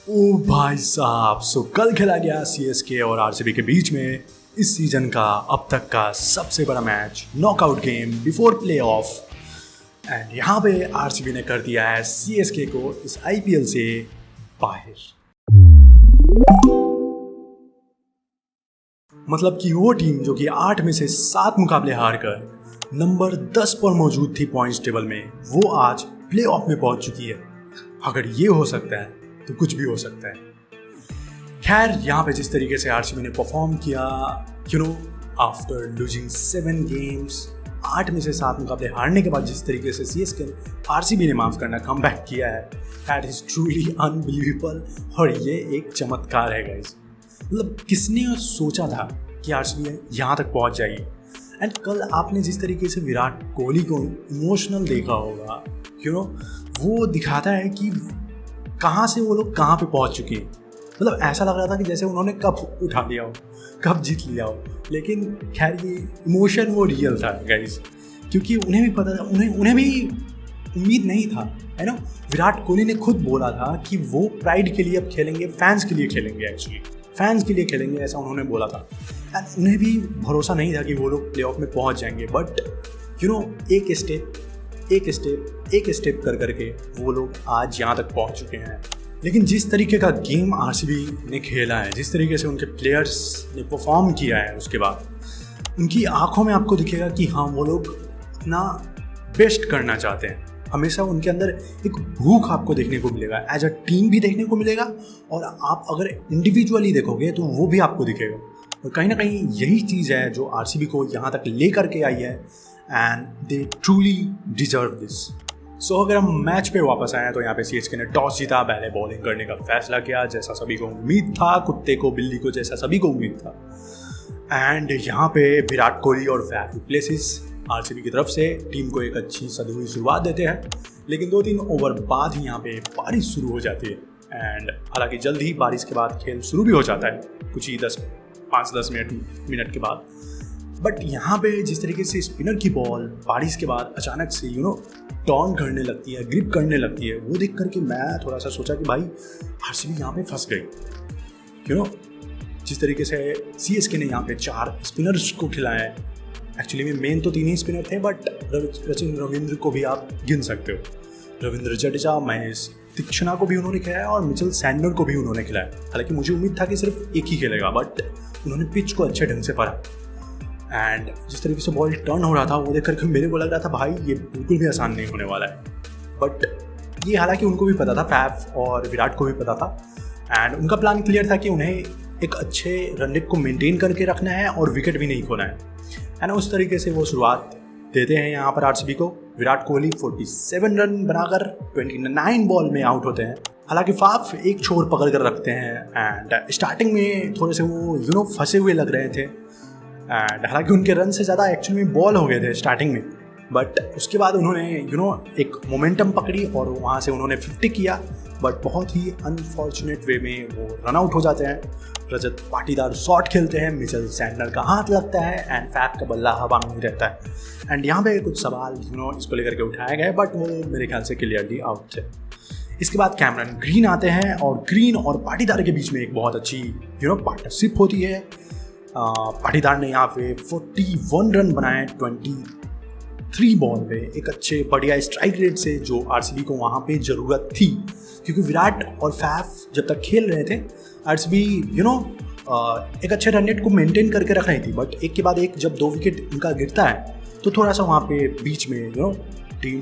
ओ भाई साहब, सो कल खेला गया सीएसके और आरसीबी के बीच में इस सीजन का अब तक का सबसे बड़ा match, knockout game before playoff. And यहाँ पे आरसीबी ने कर दिया है सीएसके को इस आईपीएल से बाहर। मतलब कि वो टीम जो कि 8 में से 7 मुकाबले हार कर नंबर 10 पर मौजूद थी पॉइंट्स टेबल में, वो आज प्लेऑफ में पहुंच चुकी है। अगर ये हो सकता है तो कुछ भी हो सकता है। खैर, यहाँ पे जिस तरीके से आरसीबी ने परफॉर्म किया, आफ्टर लूजिंग 7 गेम्स, 8 में से 7 मुकाबले हारने के बाद जिस तरीके से सीएसके आरसीबी ने माफ करना कमबैक किया है, दैट इज ट्रूली अनबिलीवेबल। और ये एक चमत्कार है गाइस। मतलब किसने सोचा था कि आरसीबी यहाँ तक पहुँच जाएगी। एंड कल आपने जिस तरीके से विराट कोहली को इमोशनल देखा होगा, वो दिखाता है कि कहाँ से वो लोग कहाँ पे पहुँच चुके हैं। मतलब ऐसा लग रहा था कि जैसे उन्होंने कप उठा लिया हो, कप जीत लिया हो। लेकिन खैर, ये इमोशन वो रियल था गाइस, क्योंकि उन्हें भी पता था, उन्हें भी उम्मीद नहीं था, है ना। विराट कोहली ने खुद बोला था कि वो प्राइड के लिए अब खेलेंगे, फैंस के लिए खेलेंगे, एक्चुअली फैंस के लिए खेलेंगे, ऐसा उन्होंने बोला था। एंड उन्हें भी भरोसा नहीं था कि वो लोग प्लेऑफ में पहुंच जाएंगे। बट एक स्टेप कर करके वो लोग आज यहाँ तक पहुँच चुके हैं। लेकिन जिस तरीके का गेम आरसीबी ने खेला है, जिस तरीके से उनके प्लेयर्स ने परफॉर्म किया है, उसके बाद उनकी आंखों में आपको दिखेगा कि हाँ, वो लोग अपना बेस्ट करना चाहते हैं। हमेशा उनके अंदर एक भूख आपको देखने को मिलेगा, एज अ टीम भी देखने को मिलेगा, और आप अगर इंडिविजुअली देखोगे तो वो भी आपको दिखेगा। और कहीं ना कहीं यही चीज़ है जो आरसीबी को यहाँ तक ले करके आई है, and they truly deserve this. So अगर हम मैच पे वापस आए तो यहाँ पे सीएसके ने टॉस जीता, पहले बॉलिंग करने का फैसला किया, जैसा सभी को उम्मीद था, कुत्ते को बिल्ली को जैसा सभी को उम्मीद था। एंड यहाँ पे विराट कोहली और फैफ डू प्लेसिस आरसीबी की तरफ से टीम को एक अच्छी सदी हुई शुरुआत देते हैं। लेकिन 2-3 ओवर बाद ही यहाँ पे बारिश शुरू हो जाती है। एंड हालांकि जल्द ही बारिश के बाद खेल शुरू भी हो जाता है, कुछ ही 5-10 मिनट के बाद। बट यहाँ पे जिस तरीके से स्पिनर की बॉल बारिश के बाद अचानक से टर्न करने लगती है, ग्रिप करने लगती है, वो देख करके मैं थोड़ा सा सोचा कि भाई आरसीबी यहाँ पे फंस गई। जिस तरीके से सीएसके ने यहाँ पे 4 स्पिनर्स को खिलाया है। एक्चुअली में मेन तो 3 ही स्पिनर थे, बट रविंद्र को भी आप गिन सकते हो। रविंद्र जडेजा, महेश तीक्ष्णा को भी उन्होंने खिलाया और मिचेल सैंडनर को भी उन्होंने खिलाया। हालांकि मुझे उम्मीद था कि सिर्फ एक ही खेलेगा, बट उन्होंने पिच को अच्छे ढंग से पढ़ा। एंड जिस तरीके से बॉल टर्न हो रहा था, वो देख करके मेरे को लग रहा था भाई ये बिल्कुल भी आसान नहीं होने वाला है। बट ये हालांकि उनको भी पता था, फैफ और विराट को भी पता था। एंड उनका प्लान क्लियर था कि उन्हें एक अच्छे रन रेट को मेंटेन करके रखना है और विकेट भी नहीं खोना है। एंड उस तरीके से वो शुरुआत देते हैं यहाँ पर आरसीबी को। विराट कोहली 47 रन बनाकर 29 बॉल में आउट होते हैं। हालांकि फाफ एक छोर पकड़ कर रखते हैं। एंड स्टार्टिंग में थोड़े से वो फंसे हुए लग रहे थे। एंड हालांकि उनके रन से ज़्यादा एक्चुअली में बॉल हो गए थे स्टार्टिंग में। बट उसके बाद उन्होंने एक मोमेंटम पकड़ी और वहाँ से उन्होंने 50 किया। बट बहुत ही अनफॉर्चुनेट वे में वो रन आउट हो जाते हैं। रजत पाटीदार शॉट खेलते हैं, मिचेल सैंडनर का हाथ लगता है, एंड फैफ का बल्ला हवा में ही रहता है। एंड यहाँ पे कुछ सवाल इसको लेकर के उठाए गए, बट वो मेरे ख्याल से क्लियरली आउट थे। इसके बाद कैमरन ग्रीन आते हैं और ग्रीन और पाटीदार के बीच में एक बहुत अच्छी पार्टनरशिप होती है। पाटीदार ने यहाँ पे 41 रन बनाए 23 बॉल पे, एक अच्छे बढ़िया स्ट्राइक रेट से, जो आरसीबी को वहाँ पे ज़रूरत थी। क्योंकि विराट और फैफ जब तक खेल रहे थे, आरसीबी एक अच्छे रन रेट को मेंटेन करके रख रही थी। बट एक के बाद एक जब 2 विकेट उनका गिरता है तो थोड़ा सा वहाँ पे बीच में टीम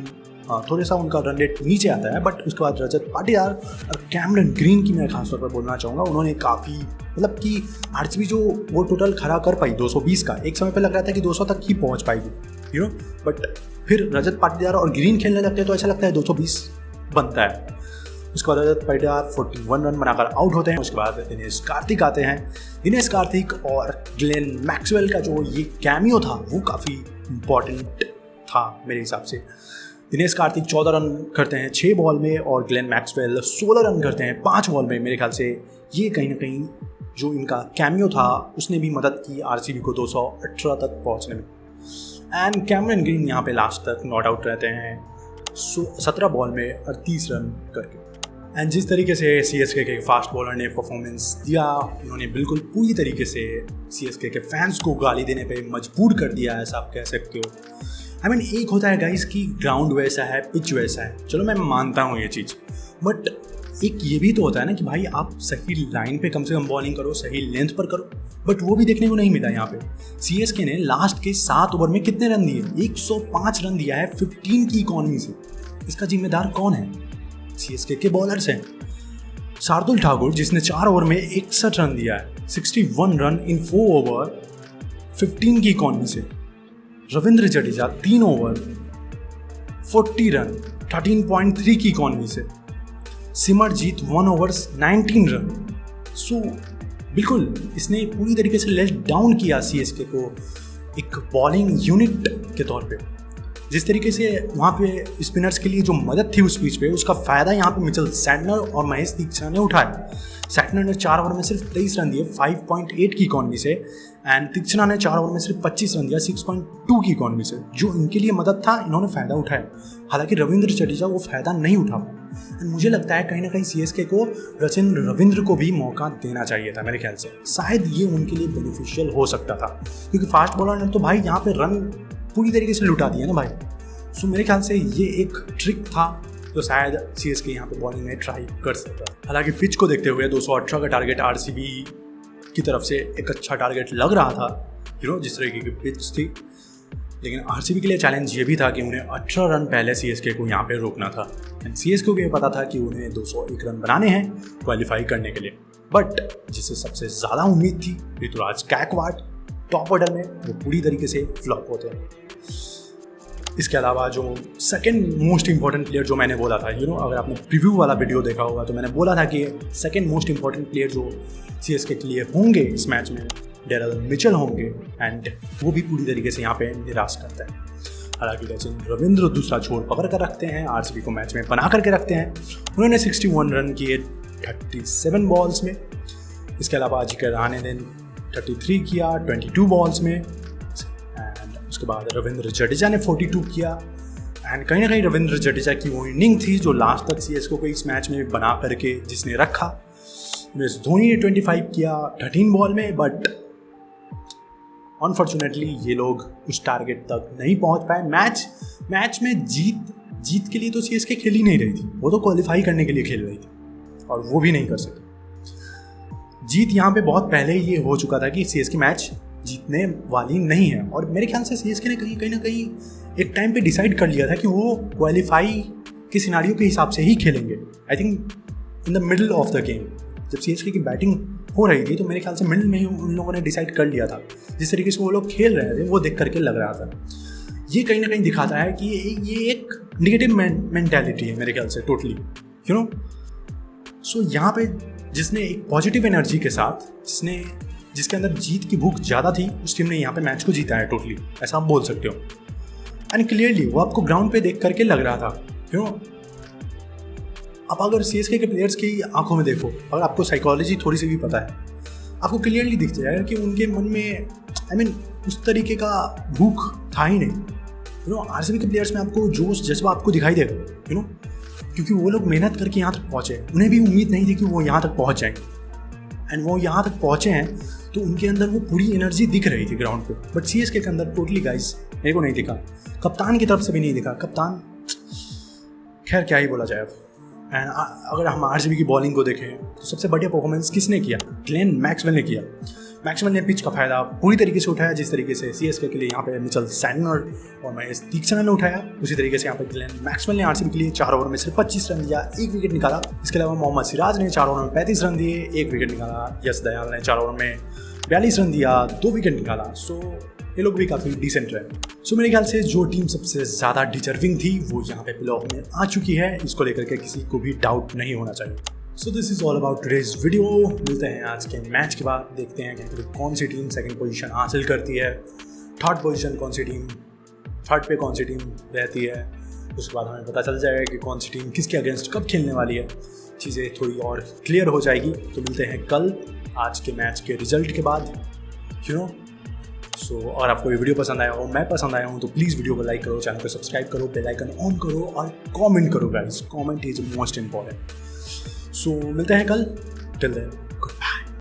थोड़ा सा उनका रन रेट नीचे आता है। बट उसके बाद रजत पाटीदार और कैमरन ग्रीन की मैं खासतौर पर बोलना चाहूँगा, उन्होंने काफ़ी मतलब कि आरसीबी जो वो टोटल खड़ा कर पाई 220 का, एक समय पे लग रहा था कि 200 तक ही पहुँच पाएगी, बट फिर रजत पाटीदार और ग्रीन खेलने लगते हैं तो ऐसा लगता है 220 बनता है। उसके बाद रजत पाटीदार 41 रन बनाकर आउट होते हैं। उसके बाद दिनेश कार्तिक आते हैं। दिनेश कार्तिक और ग्लेन मैक्सवेल का जो ये कैमियो था वो काफ़ी इम्पॉर्टेंट था मेरे हिसाब से। दिनेश कार्तिक 14 रन करते हैं 6 बॉल में, और ग्लेन मैक्सवेल 16 रन करते हैं 5 बॉल में। मेरे ख्याल से ये कहीं ना कहीं जो इनका कैमियो था उसने भी मदद की आरसीबी को 218 तक पहुंचने में। एंड कैमरन ग्रीन यहाँ पे लास्ट तक नॉट आउट रहते हैं 17 बॉल में 38 रन करके। एंड जिस तरीके से CSK के फास्ट बॉलर ने परफॉर्मेंस दिया, उन्होंने बिल्कुल पूरी तरीके से CSK के फैंस को गाली देने पे मजबूर कर दिया, ऐसा आप कह सकते हो। I mean, एक होता है गाइस कि ग्राउंड वैसा है, पिच वैसा है, चलो मैं मानता हूँ ये चीज़, बट एक ये भी तो होता है ना कि भाई आप सही लाइन पे कम से कम बॉलिंग करो, सही लेंथ पर करो, बट वो भी देखने को नहीं मिला यहाँ पे। CSK ने लास्ट के 7 ओवर में कितने रन दिए? 105 रन दिया है 15 की इकॉनमी से। इसका जिम्मेदार कौन है? CSK के बॉलर्स हैं। शार्दुल ठाकुर जिसने 4 ओवर में 61 रन दिया है, 61 रन इन 4 ओवर 15 की इकॉनमी से। रविंद्र जडेजा 3 ओवर 40 रन 13.3 की इकॉनमी से। Simarjeet 1 overs 19 run. सो बिल्कुल इसने पूरी तरीके से लेट डाउन किया CSK को एक बॉलिंग यूनिट के तौर पे। जिस तरीके से वहाँ पे स्पिनर्स के लिए जो मदद थी उस पिच पे, उसका फ़ायदा यहाँ पे मिचेल सैंटनर और महेश दीक्षित ने उठाया। सैंटनर ने 4 ओवर में सिर्फ 23 रन दिए 5.8 की इकॉनमी से, एंड दीक्षित ने 4 ओवर में सिर्फ 25 रन दिया 6.2 की इकॉनमी से। जो इनके लिए मदद था, इन्होंने फ़ायदा उठाया। हालांकि रविंद्र जडेजा वो फ़ायदा नहीं उठा पाया, एंड मुझे लगता है कहीं ना कहीं CSK को रविंद्र को भी मौका देना चाहिए था। मेरे ख्याल से शायद ये उनके लिए बेनिफिशियल हो सकता था, क्योंकि फास्ट बॉलर ने तो भाई यहाँ पे रन पूरी तरीके से लुटा दिया ना भाई। सो मेरे ख्याल से ये एक ट्रिक था जो शायद CSK यहाँ पे बॉलिंग में ट्राई कर सकता। हालांकि पिच को देखते हुए 218 का टारगेट RCB की तरफ से एक अच्छा टारगेट लग रहा था, जिस तरीके की पिच थी। लेकिन RCB के लिए चैलेंज ये भी था कि उन्हें 18 रन पहले CSK को यहाँ पे रोकना था। एंड CSK को ये पता था कि उन्हें 201 रन बनाने हैं क्वालिफाई करने के लिए। बट जिससे सबसे ज़्यादा उम्मीद थी, ऋतुराज गायकवाड टॉप ऑर्डर में, वो पूरी तरीके से फ्लॉप होते हैं। इसके अलावा जो सेकंड मोस्ट इंपॉर्टेंट प्लेयर जो मैंने बोला था, अगर आपने प्रीव्यू वाला वीडियो देखा होगा तो मैंने बोला था कि सेकंड मोस्ट इंपॉर्टेंट प्लेयर जो CSK के लिए होंगे इस मैच में, डेरल मिचेल होंगे, एंड वो भी पूरी तरीके से यहाँ पे निराश करता है। हालांकि रविंद्र दूसरा छोर पकड़ कर रखते हैं, RCB को मैच में बना करके रखते हैं। उन्होंने 61 रन किए 37 बॉल्स में। इसके अलावा अजिंक्य रहाणे ने 33 किया 22 बॉल्स में। उसके बाद रविंद्र जडेजा ने 42 किया, एंड कहीं ना कहीं रविंद्र जडेजा की वो इनिंग थी जो लास्ट तक CSK को इस मैच में बना करके जिसने रखा। MS धोनी ने 25 किया 13 बॉल में, बट अनफॉर्चुनेटली ये लोग उस टारगेट तक नहीं पहुंच पाए। मैच में जीत के लिए तो CSK खेल ही नहीं रही थी, वो तो क्वालिफाई करने के लिए खेल रही थी, और वो भी नहीं कर सके। जीत यहाँ पे बहुत पहले ही ये हो चुका था कि CSK मैच जीतने वाली नहीं है, और मेरे ख्याल से CSK ने कहीं ना कहीं एक टाइम पे डिसाइड कर लिया था कि वो क्वालिफाई के सिनारियो के हिसाब से ही खेलेंगे। I think in the middle of the game जब CSK की बैटिंग हो रही थी, तो मेरे ख्याल से मिडल में ही उन लोगों ने डिसाइड कर लिया था। जिस तरीके से वो लोग खेल रहे थे वो देख करके लग रहा था। ये कहीं ना कहीं दिखाता है कि ये एक निगेटिव मेंटालिटी है मेरे ख्याल से टोटली, सो यहाँ पे जिसने एक पॉजिटिव एनर्जी के साथ, जिसके अंदर जीत की भूख ज़्यादा थी, उस टीम ने यहाँ पे मैच को जीता है टोटली, ऐसा आप बोल सकते हो। एंड क्लियरली वो आपको ग्राउंड पे देख करके लग रहा था। अब अगर CSK के प्लेयर्स की आंखों में देखो, अगर आपको साइकोलॉजी थोड़ी सी भी पता है, आपको क्लियरली दिख जाएगा कि उनके मन में उस तरीके का भूख था ही नहीं। RCB के प्लेयर्स में आपको जोश जज्बा आपको दिखाई देगा, क्योंकि वो लोग मेहनत करके यहाँ तक पहुँचे। उन्हें भी उम्मीद नहीं थी कि वो यहाँ तक पहुँच जाएंगे, एंड वो यहाँ तक पहुँचे हैं, तो उनके अंदर वो पूरी एनर्जी दिख रही थी ग्राउंड पे। बट CSK के अंदर टोटली गाइस मेरे को नहीं दिखा, कप्तान की तरफ से भी नहीं दिखा। कप्तान खैर क्या ही बोला जाए अब। एंड अगर हम RCB की बॉलिंग को देखें तो सबसे बढ़िया परफॉर्मेंस किसने किया? ग्लेन मैक्सवेल ने किया। मैक्सवेल ने पिच का फायदा पूरी तरीके से उठाया, जिस तरीके से CSK के लिए यहाँ पे मिचेल सैंटनर और महेश दीक्षित ने उठाया, उसी तरीके से यहाँ पे ग्लेन मैक्सवेल ने RCB के लिए 4 ओवर में सिर्फ 25 रन दिया, 1 विकेट निकाला। इसके अलावा मोहम्मद सिराज ने 4 ओवर में 35 रन दिए, 1 विकेट निकाला। यश दयाल ने 4 ओवर में 42 रन दिया, 2 विकेट निकाला। सो ये लोग भी काफ़ी डिसेंट रहे। सो मेरे ख्याल से जो टीम सबसे ज़्यादा डिजर्विंग थी वो यहाँ पे प्लेऑफ में आ चुकी है, इसको लेकर के किसी को भी डाउट नहीं होना चाहिए। So this is all about today's video. मिलते हैं आज के मैच के बाद, देखते हैं कि कौन सी टीम सेकंड पोजीशन हासिल करती है, थर्ड पोजीशन कौन सी टीम, थर्ड पे कौन सी टीम रहती है। उसके बाद हमें पता चल जाएगा कि कौन सी टीम किसके अगेंस्ट कब खेलने वाली है, चीज़ें थोड़ी और क्लियर हो जाएगी। तो मिलते हैं कल आज के मैच के रिजल्ट के बाद, सो अगर आपको ये वीडियो पसंद आया हो, मैं पसंद आया हूँ, तो प्लीज़ वीडियो को लाइक करो, चैनल को सब्सक्राइब करो, बेल आइकन ऑन करो और कमेंट करो guys. Comment is most important. So मिलते हैं कल, टिल देन।